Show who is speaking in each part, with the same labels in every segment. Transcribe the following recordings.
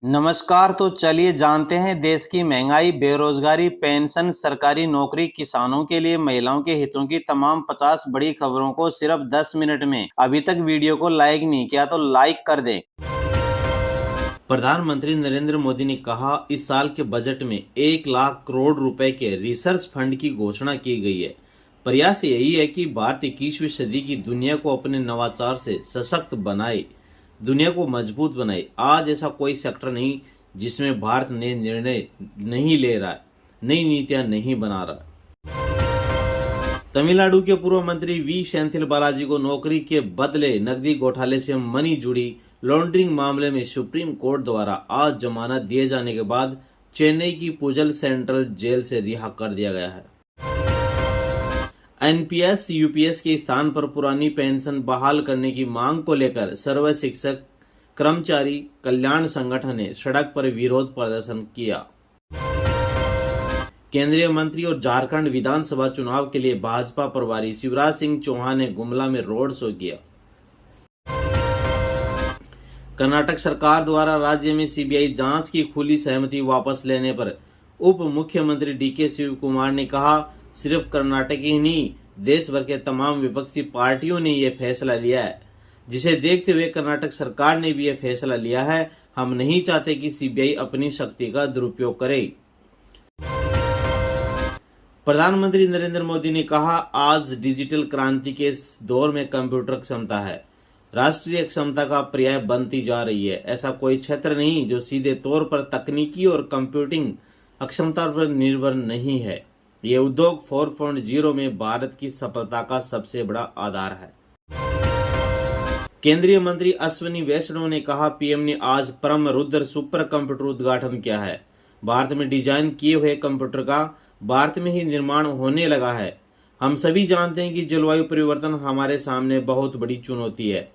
Speaker 1: नमस्कार। तो चलिए जानते हैं देश की महंगाई, बेरोजगारी, पेंशन, सरकारी नौकरी, किसानों के लिए महिलाओं के हितों की तमाम 50 बड़ी खबरों को सिर्फ 10 मिनट में। अभी तक वीडियो को लाइक नहीं किया तो लाइक कर दें। प्रधानमंत्री नरेंद्र मोदी ने कहा, इस साल के बजट में 1 लाख करोड़ रुपए के रिसर्च फंड की घोषणा की गई है। प्रयास यही है कि भारत 21वीं सदी की दुनिया को अपने नवाचार से सशक्त बनाए, दुनिया को मजबूत बनाए। आज ऐसा कोई सेक्टर नहीं जिसमें भारत नए निर्णय नहीं ले रहा है, नई नीतियां नहीं बना रहा। तमिलनाडु के पूर्व मंत्री वी सेंथिल बालाजी को नौकरी के बदले नकदी घोटाले से मनी जुड़ी लॉन्ड्रिंग मामले में सुप्रीम कोर्ट द्वारा आज जमानत दिए जाने के बाद चेन्नई की पुजल सेंट्रल जेल से रिहा कर दिया गया है। एनपीएस यूपीएस के स्थान पर पुरानी पेंशन बहाल करने की मांग को लेकर सर्व शिक्षक कर्मचारी कल्याण संगठन ने सड़क पर विरोध प्रदर्शन किया। केंद्रीय मंत्री और झारखंड विधानसभा चुनाव के लिए भाजपा प्रभारी शिवराज सिंह चौहान ने गुमला में रोड शो किया। कर्नाटक सरकार द्वारा राज्य में सीबीआई जांच की खुली सहमति वापस लेने पर उप मुख्यमंत्री डीके शिव कुमार ने कहा, सिर्फ कर्नाटक ही नहीं, देश भर के तमाम विपक्षी पार्टियों ने यह फैसला लिया है, जिसे देखते हुए कर्नाटक सरकार ने भी यह फैसला लिया है। हम नहीं चाहते कि सीबीआई अपनी शक्ति का दुरुपयोग करे। प्रधानमंत्री नरेंद्र मोदी ने कहा, आज डिजिटल क्रांति के इस दौर में कंप्यूटर क्षमता है राष्ट्रीय क्षमता का पर्याय बनती जा रही है। ऐसा कोई क्षेत्र नहीं जो सीधे तौर पर तकनीकी और कंप्यूटिंग अक्षमता पर निर्भर नहीं है। ये उद्योग 4.0 में भारत की सफलता का सबसे बड़ा आधार है। केंद्रीय मंत्री अश्विनी वैष्णव ने कहा, पीएम ने आज परम रुद्र सुपर कंप्यूटर उद्घाटन किया है। भारत में डिजाइन किए हुए कंप्यूटर का भारत में ही निर्माण होने लगा है। हम सभी जानते हैं कि जलवायु परिवर्तन हमारे सामने बहुत बड़ी चुनौती है।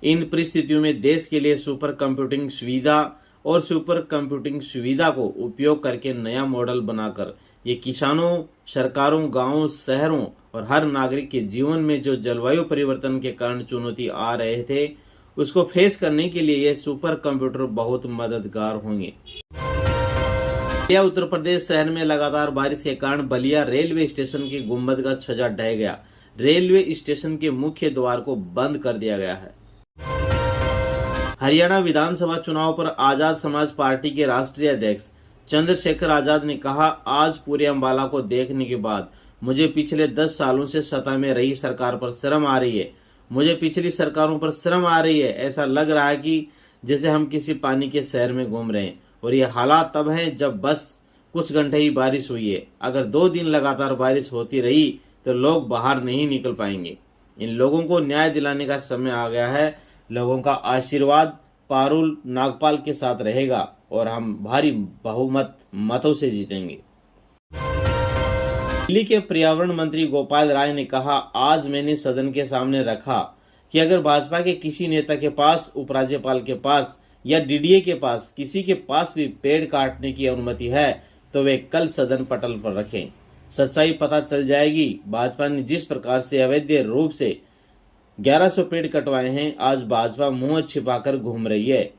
Speaker 1: इन परिस्थितियों में देश के लिए सुपर कंप्यूटिंग सुविधा और सुपर कंप्यूटिंग सुविधा को उपयोग करके नया मॉडल बनाकर ये किसानों, सरकारों, गांवों, शहरों और हर नागरिक के जीवन में जो जलवायु परिवर्तन के कारण चुनौती आ रहे थे, उसको फेस करने के लिए ये सुपर कंप्यूटर बहुत मददगार होंगे। बलिया उत्तर प्रदेश शहर में लगातार बारिश के कारण बलिया रेलवे स्टेशन के गुंबद का छज्जा ढह गया। रेलवे स्टेशन के मुख्य द्वार को बंद कर दिया गया है। हरियाणा विधानसभा चुनाव पर आजाद समाज पार्टी के राष्ट्रीय अध्यक्ष चंद्रशेखर आजाद ने कहा, आज पूरे अम्बाला को देखने के बाद मुझे पिछले 10 सालों से सत्ता में रही सरकार पर शर्म आ रही है। मुझे पिछली सरकारों पर शर्म आ रही है। ऐसा लग रहा है कि जैसे हम किसी पानी के शहर में घूम रहे हैं और ये हालात तब हैं जब बस कुछ घंटे ही बारिश हुई है। अगर 2 दिन लगातार बारिश होती रही तो लोग बाहर नहीं निकल पाएंगे। इन लोगों को न्याय दिलाने का समय आ गया है। लोगों का आशीर्वाद पारुल नागपाल के साथ रहेगा और हम भारी बहुमत मतों से जीतेंगे। दिल्ली के पर्यावरण मंत्री गोपाल राय ने कहा, आज मैंने सदन के सामने रखा कि अगर भाजपा के किसी नेता के पास, उपराज्यपाल के पास या डीडीए के पास, किसी के पास भी पेड़ काटने की अनुमति है तो वे कल सदन पटल पर रखें। सच्चाई पता चल जाएगी। भाजपा ने जिस प्रकार से अवैध रूप से 1100 पेड़ कटवाए हैं, आज भाजपा मुंह छिपाकर घूम रही है।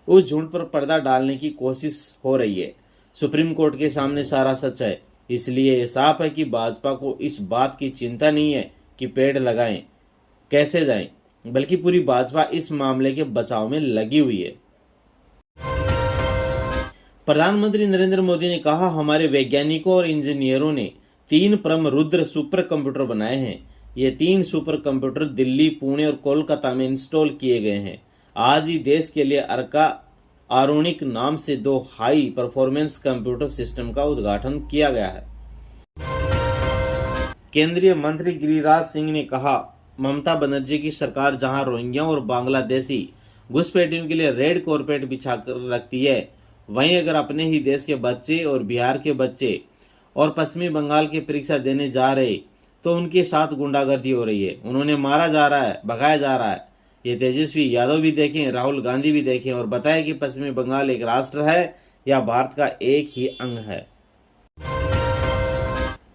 Speaker 1: उस झूठ पर पर्दा डालने की कोशिश हो रही है। सुप्रीम कोर्ट के सामने सारा सच है। इसलिए ये साफ है कि भाजपा को इस बात की चिंता नहीं है कि पेड़ लगाएं, कैसे जाएं, बल्कि पूरी भाजपा इस मामले के बचाव में लगी हुई है। प्रधानमंत्री नरेंद्र मोदी ने कहा, हमारे वैज्ञानिकों और इंजीनियरों ने 3 परम रुद्र सुपर कंप्यूटर बनाए हैं। ये 3 सुपर कंप्यूटर दिल्ली, पुणे और कोलकाता में इंस्टॉल किए गए हैं। आज ही देश के लिए अर्का आरोनिक नाम से 2 हाई परफॉर्मेंस कंप्यूटर सिस्टम का उद्घाटन किया गया है। केंद्रीय मंत्री गिरिराज सिंह ने कहा, ममता बनर्जी की सरकार जहां रोहिंग्या और बांग्लादेशी घुसपैठियों के लिए रेड कारपेट बिछाकर रखती है, वहीं अगर अपने ही देश के बच्चे और बिहार के बच्चे और पश्चिमी बंगाल की परीक्षा देने जा रहे तो उनके साथ गुंडागर्दी हो रही है। उन्होंने मारा जा रहा है, भगाया जा रहा है। ये तेजस्वी यादव भी देखें, राहुल गांधी भी देखें और बताएं कि पश्चिमी बंगाल एक राष्ट्र है या भारत का एक ही अंग है।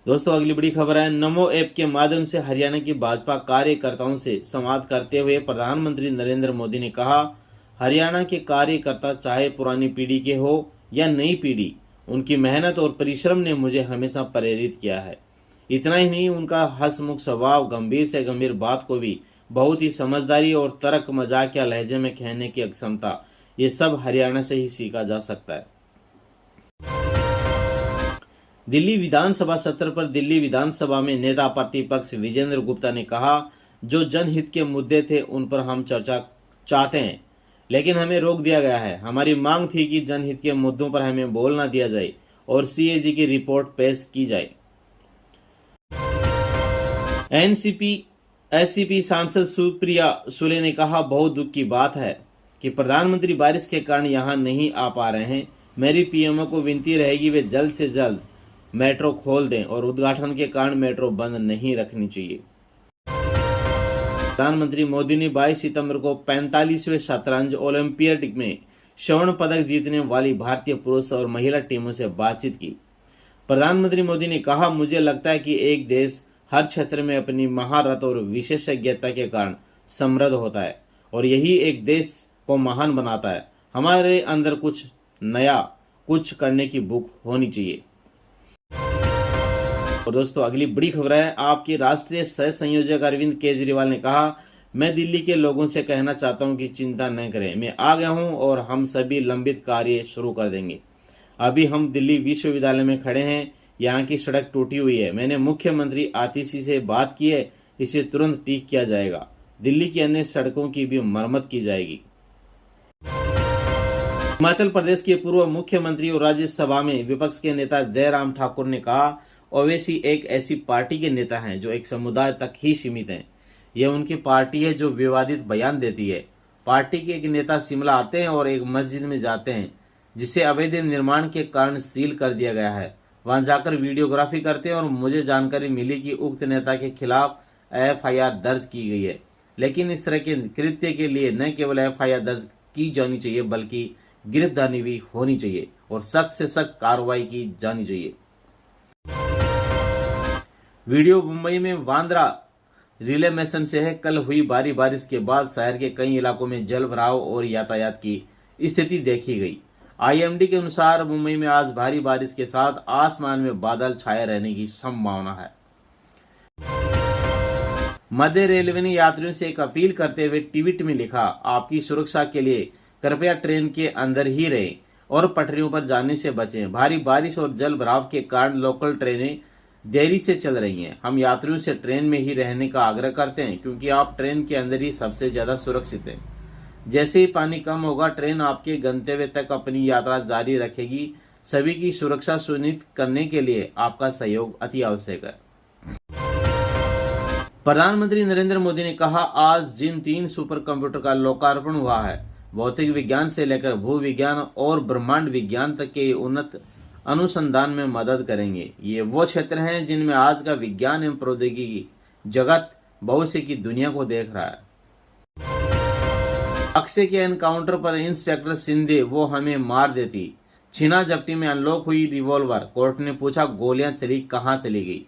Speaker 1: दोस्तों, अगली बड़ी खबर है। नमो ऐप के माध्यम से हरियाणा की भाजपा कार्यकर्ताओं से संवाद करते हुए प्रधानमंत्री नरेंद्र मोदी ने कहा, हरियाणा के कार्यकर्ता चाहे पुरानी पीढ़ी के हो या नई पीढ़ी, उनकी मेहनत और परिश्रम ने मुझे हमेशा प्रेरित किया है। इतना ही नहीं, उनका हंसमुख स्वभाव, गंभीर से गंभीर बात को भी बहुत ही समझदारी और तर्क मजाकिया लहजे में कहने की क्षमता, ये सब हरियाणा से ही सीखा जा सकता है। दिल्ली विधानसभा सत्र पर दिल्ली विधानसभा में नेता प्रतिपक्ष विजेंद्र गुप्ता ने कहा, जो जनहित के मुद्दे थे उन पर हम चर्चा चाहते हैं, लेकिन हमें रोक दिया गया है। हमारी मांग थी कि जनहित के मुद्दों पर हमें बोलना दिया जाए और सीएजी की रिपोर्ट पेश की जाए। एनसीपी सांसद सुप्रिया सुले ने कहा, बहुत दुख की बात है कि प्रधानमंत्री बारिश के कारण यहां नहीं आ पा रहे हैं। मेरी पीएमओ को विनती रहेगी वे जल्द से जल्द मेट्रो खोल दें और उद्घाटन के कारण मेट्रो बंद नहीं रखनी चाहिए। प्रधानमंत्री मोदी ने 22 सितंबर को 45वें शतरंज ओलंपियाड में स्वर्ण पदक जीतने वाली भारतीय पुरुष और महिला टीमों से बातचीत की। प्रधानमंत्री मोदी ने कहा, मुझे लगता है कि एक देश हर क्षेत्र में अपनी महारत और विशेषज्ञता के कारण समृद्ध होता है और यही एक देश को महान बनाता है। हमारे अंदर कुछ नया, कुछ करने की भूख होनी चाहिए। और दोस्तों, अगली बड़ी खबर है। आपके राष्ट्रीय सह संयोजक अरविंद केजरीवाल ने कहा, मैं दिल्ली के लोगों से कहना चाहता हूं कि चिंता न करें, मैं आ गया हूं और हम सभी लंबित कार्य शुरू कर देंगे। अभी हम दिल्ली विश्वविद्यालय में खड़े हैं, यहाँ की सड़क टूटी हुई है। मैंने मुख्यमंत्री आतिशी से बात की है, इसे तुरंत ठीक किया जाएगा। दिल्ली की अन्य सड़कों की भी मरम्मत की जाएगी। हिमाचल प्रदेश के पूर्व मुख्यमंत्री और राज्यसभा में विपक्ष के नेता जयराम ठाकुर ने कहा, ओवैसी एक ऐसी पार्टी के नेता हैं जो एक समुदाय तक ही सीमित हैं। यह उनकी पार्टी है जो विवादित बयान देती है। पार्टी के एक नेता शिमला आते हैं और एक मस्जिद में जाते हैं जिसे अवैध निर्माण के कारण सील कर दिया गया है। वहां जाकर वीडियोग्राफी करते हैं और मुझे जानकारी मिली कि उक्त नेता के खिलाफ एफआईआर दर्ज की गई है। लेकिन इस तरह के कृत्य के लिए न केवल एफआईआर दर्ज की जानी चाहिए बल्कि गिरफ्तारी भी होनी चाहिए और सख्त से सख्त कार्रवाई की जानी चाहिए। वीडियो मुंबई में वांद्रा रिले मेसन से है। कल हुई भारी बारिश के बाद शहर के कई इलाकों में जल भराव और यातायात की स्थिति देखी गई। आईएमडी के अनुसार मुंबई में आज भारी बारिश के साथ आसमान में बादल छाए रहने की संभावना है। मध्य रेलवे ने यात्रियों से एक अपील करते हुए ट्वीट में लिखा, आपकी सुरक्षा के लिए कृपया ट्रेन के अंदर ही रहें और पटरियों पर जाने से बचें। भारी बारिश और जल भराव के कारण लोकल ट्रेनें देरी से चल रही हैं। हम यात्रियों से ट्रेन में ही रहने का आग्रह करते हैं क्योंकि आप ट्रेन के अंदर ही सबसे ज्यादा सुरक्षित हैं। जैसे ही पानी कम होगा, ट्रेन आपके गंतव्य तक अपनी यात्रा जारी रखेगी। सभी की सुरक्षा सुनिश्चित करने के लिए आपका सहयोग अति आवश्यक है। प्रधानमंत्री नरेंद्र मोदी ने कहा, आज जिन 3 सुपर कंप्यूटर का लोकार्पण हुआ है, भौतिक विज्ञान से लेकर भू विज्ञान और ब्रह्मांड विज्ञान तक के उन्नत अनुसंधान में मदद करेंगे। ये वो क्षेत्र हैं जिनमें आज का विज्ञान एवं प्रौद्योगिकी जगत भविष्य की दुनिया को देख रहा है। अक्षय के एनकाउंटर पर इंस्पेक्टर शिंदे, वो हमें मार देती। छीना झपटी में अनलॉक हुई रिवॉल्वर, कोर्ट ने पूछा गोलियां चली कहां चली गई।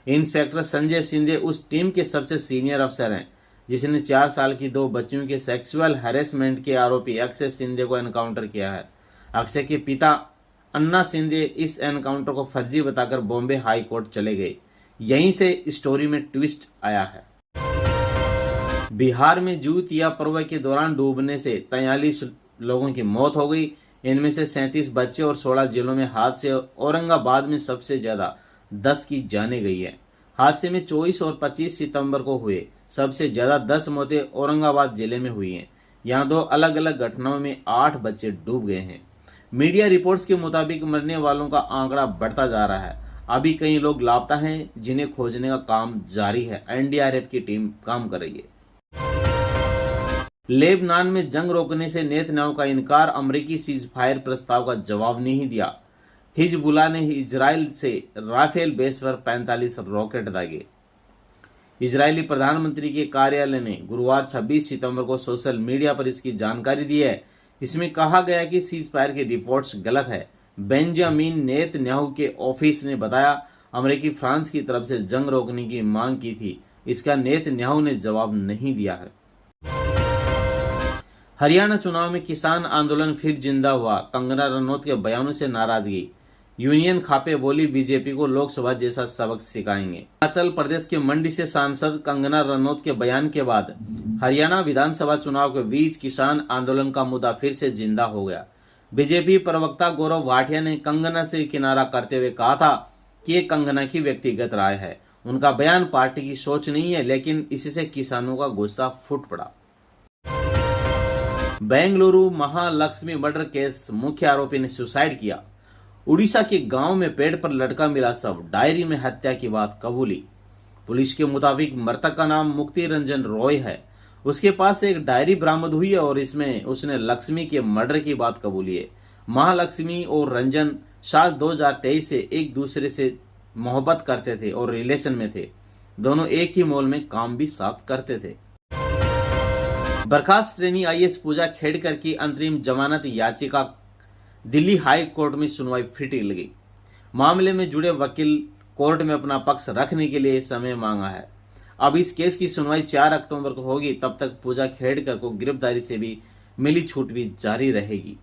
Speaker 1: इंस्पेक्टर संजय शिंदे उस टीम के सबसे सीनियर अफसर हैं जिसने 4 साल की 2 बच्चियों के सेक्सुअल हैरेसमेंट के आरोपी अक्षय शिंदे को एनकाउंटर किया है। अक्षय के पिता अन्ना शिंदे इस एनकाउंटर को फर्जी बताकर बॉम्बे हाई कोर्ट चले गए। यहीं से स्टोरी में ट्विस्ट आया है। बिहार में जूतिया पर्व के दौरान डूबने से 43 लोगों की मौत हो गई। इनमें से 37 बच्चे और 16 जिलों में हादसे। औरंगाबाद में सबसे ज्यादा 10 की जाने गई है। हादसे में 24 और 25 सितंबर को हुए सबसे ज्यादा 10 मौतें औरंगाबाद जिले में हुई हैं। यहाँ 2 अलग अलग घटनाओं में 8 बच्चे डूब गए हैं। मीडिया रिपोर्ट्स के मुताबिक मरने वालों का आंकड़ा बढ़ता जा रहा है। अभी कई लोग लापता हैं जिन्हें खोजने का काम जारी है। एनडीआरएफ की टीम काम कर रही है। लेबनान में जंग रोकने से नेतन्याहू का इनकार। अमेरिकी सीज फायर प्रस्ताव का जवाब नहीं दिया। हिजबुल्लाह ने इजराइल से राफेल बेस पर 45 रॉकेट दागे। इजरायली प्रधानमंत्री के कार्यालय ने गुरुवार 26 सितंबर को सोशल मीडिया पर इसकी जानकारी दी है। इसमें कहा गया कि सीज फायर की रिपोर्ट्स गलत है। बेंजामिन नेतन्याहू के ऑफिस ने बताया, अमेरिकी फ्रांस की तरफ से जंग रोकने की मांग की थी। इसका नेतन्याहू ने जवाब नहीं दिया है। हरियाणा चुनाव में किसान आंदोलन फिर जिंदा हुआ, कंगना रनौत के बयानों से नाराजगी। यूनियन खापे बोली बीजेपी को लोकसभा जैसा सबक सिखाएंगे। हिमाचल प्रदेश के मंडी से सांसद कंगना रनौत के बयान के बाद हरियाणा विधानसभा चुनाव के बीच किसान आंदोलन का मुद्दा फिर से जिंदा हो गया। बीजेपी प्रवक्ता गौरव भाटिया ने कंगना से किनारा करते हुए कहा था कि ये कंगना की व्यक्तिगत राय है, उनका बयान पार्टी की सोच नहीं है, लेकिन इससे किसानों का गुस्सा फूट पड़ा। बेंगलुरु महालक्ष्मी मर्डर केस, मुख्य आरोपी ने सुसाइड किया। उड़ीसा के गांव में पेड़ पर लटका मिला शव, डायरी में हत्या की बात कबूली। पुलिस के मुताबिक मृतक का नाम मुक्ति रंजन रॉय है। उसके पास से एक डायरी बरामद हुई है और इसमें उसने लक्ष्मी के मर्डर की बात कबूली है। महालक्ष्मी और रंजन साल 2023 से एक दूसरे से मोहब्बत करते थे और रिलेशन में थे। दोनों एक ही मॉल में काम भी साथ करते थे। बर्खास्त ट्रेनी आईएएस पूजा खेड़कर की अंतरिम जमानत याचिका दिल्ली हाई कोर्ट में सुनवाई फिर टिल गई। मामले में जुड़े वकील कोर्ट में अपना पक्ष रखने के लिए समय मांगा है। अब इस केस की सुनवाई 4 अक्टूबर को होगी। तब तक पूजा खेड़कर को गिरफ्तारी से भी मिली छूट भी जारी रहेगी।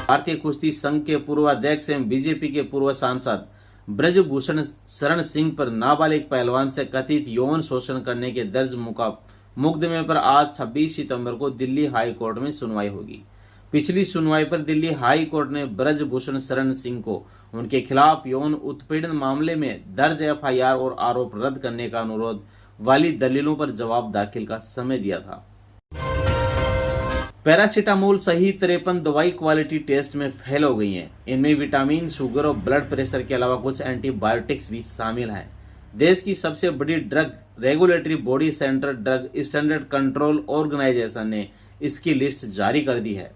Speaker 1: भारतीय कुश्ती संघ के पूर्व अध्यक्ष एवं बीजेपी के पूर्व सांसद ब्रजभूषण शरण सिंह पर नाबालिग पहलवान से कथित यौन शोषण करने के दर्ज मुकदमे पर आज 26 सितंबर को दिल्ली हाई कोर्ट में सुनवाई होगी। पिछली सुनवाई पर दिल्ली हाई कोर्ट ने ब्रजभूषण शरण सिंह को उनके खिलाफ यौन उत्पीड़न मामले में दर्ज एफआईआर और आरोप रद्द करने का अनुरोध वाली दलीलों पर जवाब दाखिल का समय दिया था। पैरासीटामोल सहित 53 दवाई क्वालिटी टेस्ट में फेल हो गई हैं। इनमें विटामिन, शुगर और ब्लड प्रेशर के अलावा कुछ एंटीबायोटिक्स भी शामिल हैं। देश की सबसे बड़ी drug regulatory body Central Drug Standard Control Organisation ने इसकी लिस्ट जारी कर दी है।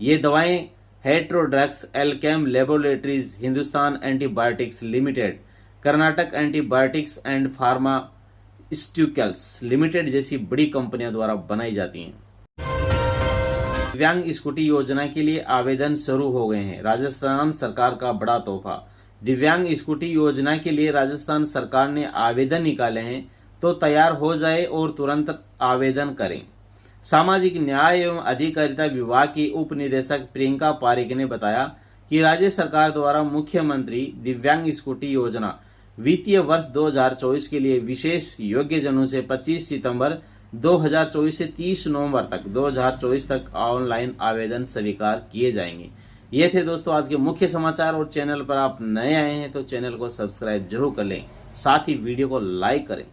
Speaker 1: ये दवाएं Hetero Drugs, Alkem Laboratories, Hindustan Antibiotics Limited, Karnataka Antibiotics and Pharmaceuticals Limited जैसी बड़ी कंपनियों द्वारा बनाई जाती हैं। दिव्यांग स्कूटी योजना के लिए आवेदन शुरू हो गए हैं। राजस्थान सरकार का बड़ा तोहफा। दिव्यांग स्कूटी योजना के लिए राजस्थान सरकार ने आवेदन निकाले हैं, तो तैयार हो जाए और तुरंत आवेदन करें। सामाजिक न्याय एवं अधिकारिता विभाग की उप निदेशक प्रियंका पारिक ने बताया कि राज्य सरकार द्वारा मुख्यमंत्री दिव्यांग स्कूटी योजना वित्तीय वर्ष 2024 के लिए विशेष योग्यजनों से 25 सितंबर 2024 से 30 नवंबर तक 2024 तक ऑनलाइन आवेदन स्वीकार किए जाएंगे। ये थे दोस्तों आज के मुख्य समाचार, और चैनल पर आप नए आए हैं तो चैनल को सब्सक्राइब जरूर कर लें, साथ ही वीडियो को लाइक करें।